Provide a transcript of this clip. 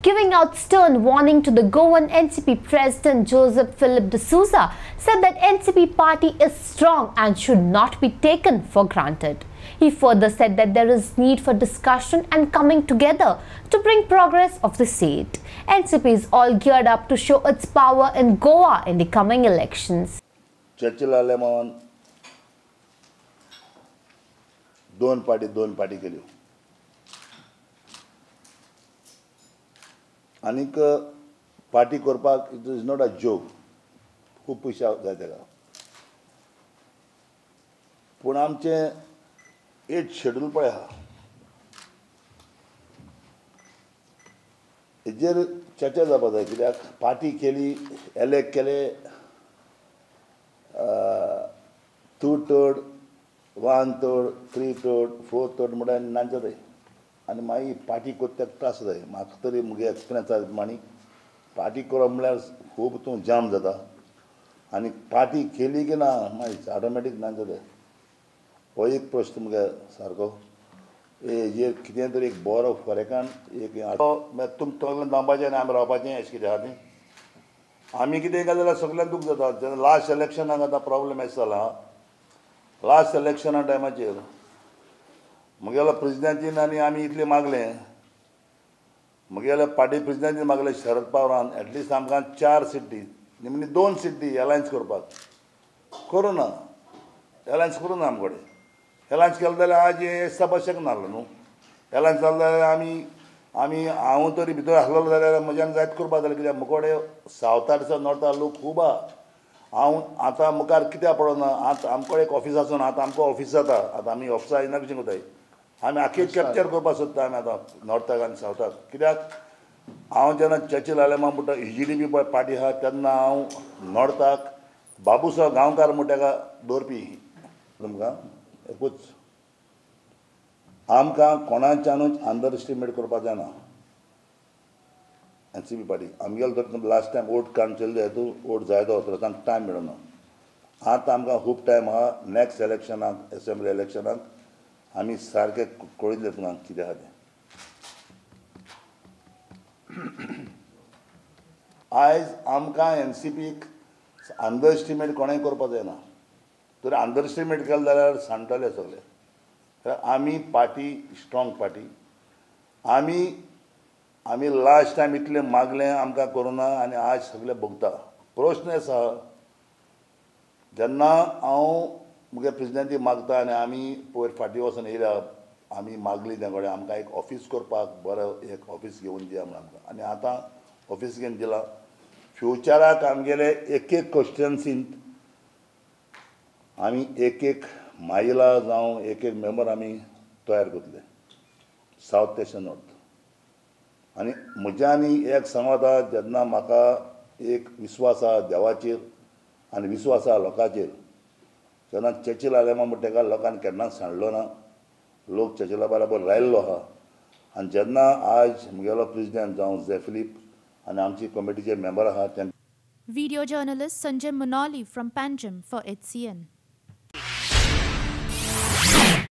Giving out stern warning to the Goan NCP President Joseph Philip D'Souza said that NCP party is strong and should not be taken for granted. He further said that there is need for discussion and coming together to bring progress of the state. NCP is all geared up to show its power in Goa in the coming elections. दोन party केली आनीक party करपाक it is not a joke खूब पयशे जाय तेका पूण आमचें एट शेड्यूल पळय आहा हेजेर चर्चा जावपाक जाय कित्याक पार्टी केली इलेक्ट केले 2/3 1/3 3/3 4/3 म्हणल्यार नांचे थंय आनी मागीर पार्टी कोत्त्याक त्रास जाय म्हाका तरी म्हगे एक्सपिरियन्स आसा प्रमाणे पार्टी करप म्हळ्यार खूब तूं जाम जाता आनी पार्टी केली की ना मागीर ऑटोमॅटीक नांचे थंय हो एक प्रश्न म्हगे सारको हेजेर कितें तरी एक बरो फरकान एक तुमकां जावपाचें आनी आमी रावपाचें अशें कितें आहा न्ही आमी कितें केलें जाल्यार सगळ्यांक दूख जाता जेन्ना लास्ट इलेक्शनाक आतां प्रॉब्लेम अशें जाला लास्ट इलेक्शना टायमाचेर म्हगेलो प्रेजिडेंटीन आनी आमी इतलें मागलें म्हगेल्या पार्टी प्रेजिडेंटीन मागलें शरद पवारान एटलिस्ट आमकां 4 सीट दी म्हणजे 2 सीट दी एलायन्स करपाक करूं ना एलायन्स करूं ना आमचे कडेन एलायन्स केलें जाल्यार आज हें जावपाक शकनासलें न्हू एलायन्स जालें जाल्यार आमी हांव तरी भितर आसलेलो जाल्यार म्हज्यान जायत करपाक जालें कित्याक म्हजे कडेन सावथारचो नॉर्थार लोक खूब आहा हांव आतां मुखार कित्याक पडना आतां आमचे कडेन एक ऑफीस आसून आतां आमकां ऑफीस जाता आतां आमी ऑफिसा येना कशें कोताय आमी आख्खें कॅप्चर करपाक सोदता आमी आतां नॉर्थाक आनी सावथाक कित्याक हांव जेन्ना चर्चील आलेमा म्हणटा EGDP पार्टी आहा तेन्ना हांव नॉर्थाक बाबूसाव गांवकार म्हणटा ताका दवरपी तुमकां एकूच आमकां कोणाच्यानूच अंडर एस्टिमेट करपाक जायना NCP पार्टी आमगेलो तर लास्ट टायम वोट कावंट हेतू वोट जायतो तर तांकां टायम मेळना आतां आमकां खूब टायम आहा नेक्स्ट इलेक्शनाक असेंब्ली इलेक्शनाक आमी सारके कळयलें तुमकां कितें आहा तें आयज आमकां NCPक अंडर एस्टिमेट कोणेंय करपाक जायना तर अंडर एस्टिमेट केलें जाल्यार सांडटले सगळे आमी पार्टी स्ट्रॉंग पार्टी आमी लास्ट टायम इतलें मागलें आमकां करूना आनी आज सगळे भोगता प्रश्न आसा जेन्ना हांव म्हगे प्रेजिडेंटी मागता आनी आमी पयर फाटीं वचून येयल्या आमी मागली त्या कडेन आमकां एक ऑफीस करपाक बरो एक ऑफीस घेवन दिया म्हणून आमकां आनी आतां ऑफीस घेवन दिला फ्युचराक आमगेले एक कॉन्स्टिट्युएन्सींत आमी एक महिला जावं एक मेंबर आमी तयार करतले सावथ तेशें नॉर्थ आनी म्हज्या आनी एक सांगता जेन्ना म्हाका एक विस्वास आहा देवाचेर आनी विस्वास आहा लोकांचेर जेन्ना चर्चील आलेमा म्हणटा ताका लोकांनी केन्नाच सांडलो ना लोक चर्चिला बरोबर राविल्लो आहा आनी जेन्ना आज म्हगेलो प्रेजिडेंट जावं जे फिलीप आनी आमची कमिटीचे मेंबर आहा Video journalist Sanjay Manoli from Panjim for HCN.